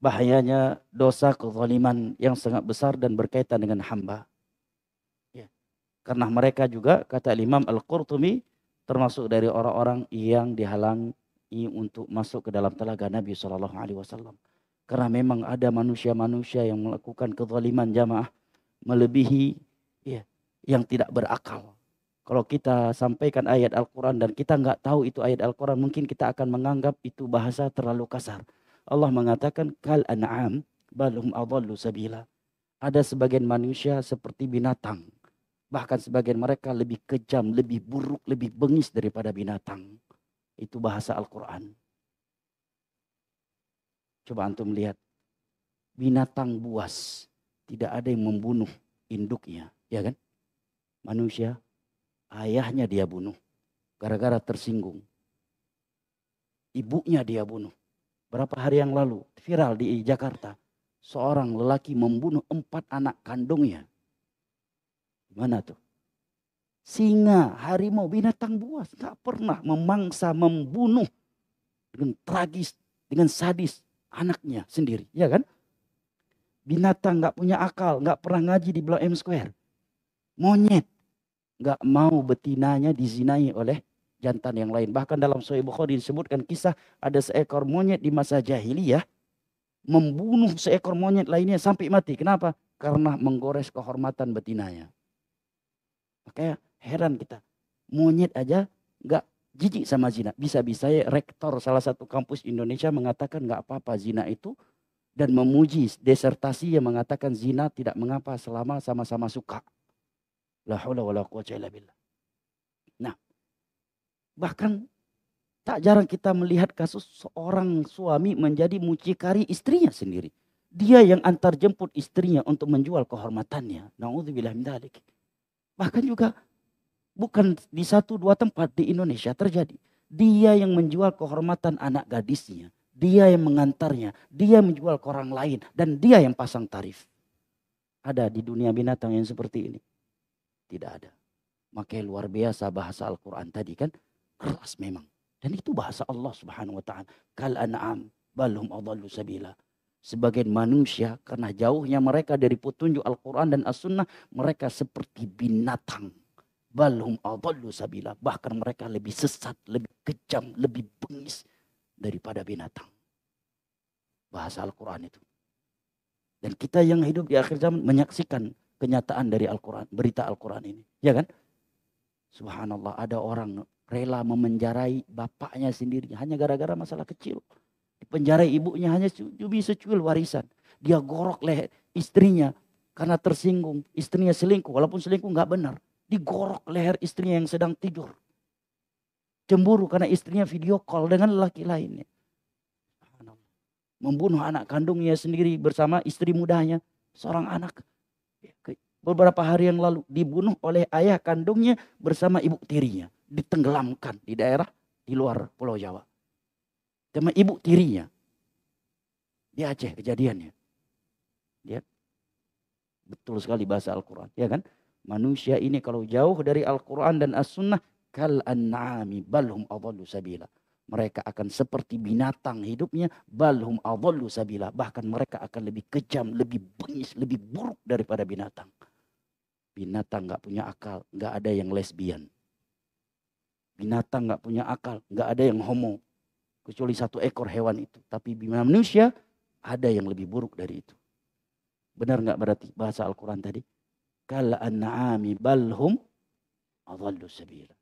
bahayanya dosa kezaliman yang sangat besar dan berkaitan dengan hamba. Ya. Karena mereka juga, kata Imam Al-Qurtubi, termasuk dari orang-orang yang dihalangi untuk masuk ke dalam telaga Nabi SAW. Karena memang ada manusia-manusia yang melakukan kezaliman jamaah melebihi ya, yang tidak berakal. Kalau kita sampaikan ayat Al-Quran dan kita nggak tahu itu ayat Al-Quran, mungkin kita akan menganggap itu bahasa terlalu kasar. Allah mengatakan, kal an'am balhum adallu sabila. Ada sebagian manusia seperti binatang. Bahkan sebagian mereka lebih kejam, lebih buruk, lebih bengis daripada binatang. Itu bahasa Al-Quran. Coba antum lihat. Binatang buas. Tidak ada yang membunuh induknya. Ya kan? Manusia, ayahnya dia bunuh. Gara-gara tersinggung. Ibunya dia bunuh. Berapa hari yang lalu, viral di Jakarta. Seorang lelaki membunuh 4 anak kandungnya. Gimana tuh? Singa, harimau, binatang buas. Gak pernah memangsa, membunuh. Dengan tragis, dengan sadis. Anaknya sendiri. Ya kan? Binatang gak punya akal. Gak pernah ngaji di Blok M Square. Monyet. Gak mau betinanya dizinai oleh jantan yang lain. Bahkan dalam Sahih Bukhari disebutkan kisah ada seekor monyet di masa jahiliyah membunuh seekor monyet lainnya sampai mati. Kenapa? Karena menggores kehormatan betinanya. Makanya heran kita. Monyet aja nggak jijik sama zina. Bisa-bisa rektor salah satu kampus Indonesia mengatakan nggak apa-apa zina itu. Dan memuji desertasi yang mengatakan zina tidak mengapa selama sama-sama suka. La haula wala quwwata illa billah. Nah, bahkan tak jarang kita melihat kasus seorang suami menjadi mucikari istrinya sendiri. Dia yang antar jemput istrinya untuk menjual kehormatannya. Na'udzubillah min dzalik. Bahkan juga bukan di 1-2 tempat di Indonesia terjadi. Dia yang menjual kehormatan anak gadisnya. Dia yang mengantarnya. Dia menjual ke orang lain. Dan dia yang pasang tarif. Ada di dunia binatang yang seperti ini? Tidak ada. Makanya luar biasa bahasa Al-Quran tadi kan. Keras memang. Dan itu bahasa Allah Subhanahu wa taala. Kal an'am balhum adallu sabila. Sebagian manusia karena jauhnya mereka dari petunjuk Al-Quran dan As-Sunnah, mereka seperti binatang. Balhum adallu sabila. Bahkan mereka lebih sesat, lebih kejam, lebih bengis daripada binatang. Bahasa Al-Quran itu. Dan kita yang hidup di akhir zaman menyaksikan kenyataan dari Al-Quran, berita Al-Quran ini. Ya kan? Subhanallah, ada orang rela memenjarai bapaknya sendiri hanya gara-gara masalah kecil. Dipenjarai ibunya hanya cumi secuil warisan. Dia gorok leher istrinya karena tersinggung. Istrinya selingkuh, walaupun selingkuh nggak benar. Digorok leher istrinya yang sedang tidur. Cemburu karena istrinya video call dengan lelaki lainnya. Membunuh anak kandungnya sendiri bersama istri mudanya. Seorang anak. Beberapa hari yang lalu dibunuh oleh ayah kandungnya bersama ibu tirinya. Ditenggelamkan di daerah di luar Pulau Jawa. Sama ibu tirinya. Di Aceh kejadiannya. Dia betul sekali bahasa Al-Quran. Ya kan? Manusia ini kalau jauh dari Al-Quran dan As-Sunnah. Kal an'ami balhum adallu sabila. Mereka akan seperti binatang hidupnya. Balhum adallu sabila. Bahkan mereka akan lebih kejam, lebih bengis, lebih buruk daripada binatang. Binatang gak punya akal. Gak ada yang lesbian. Binatang gak punya akal. Gak ada yang homo. Kecuali 1 ekor hewan itu. Tapi manusia ada yang lebih buruk dari itu. Benar gak berarti bahasa Al-Quran tadi? Kal an'ami balhum adallu sabila.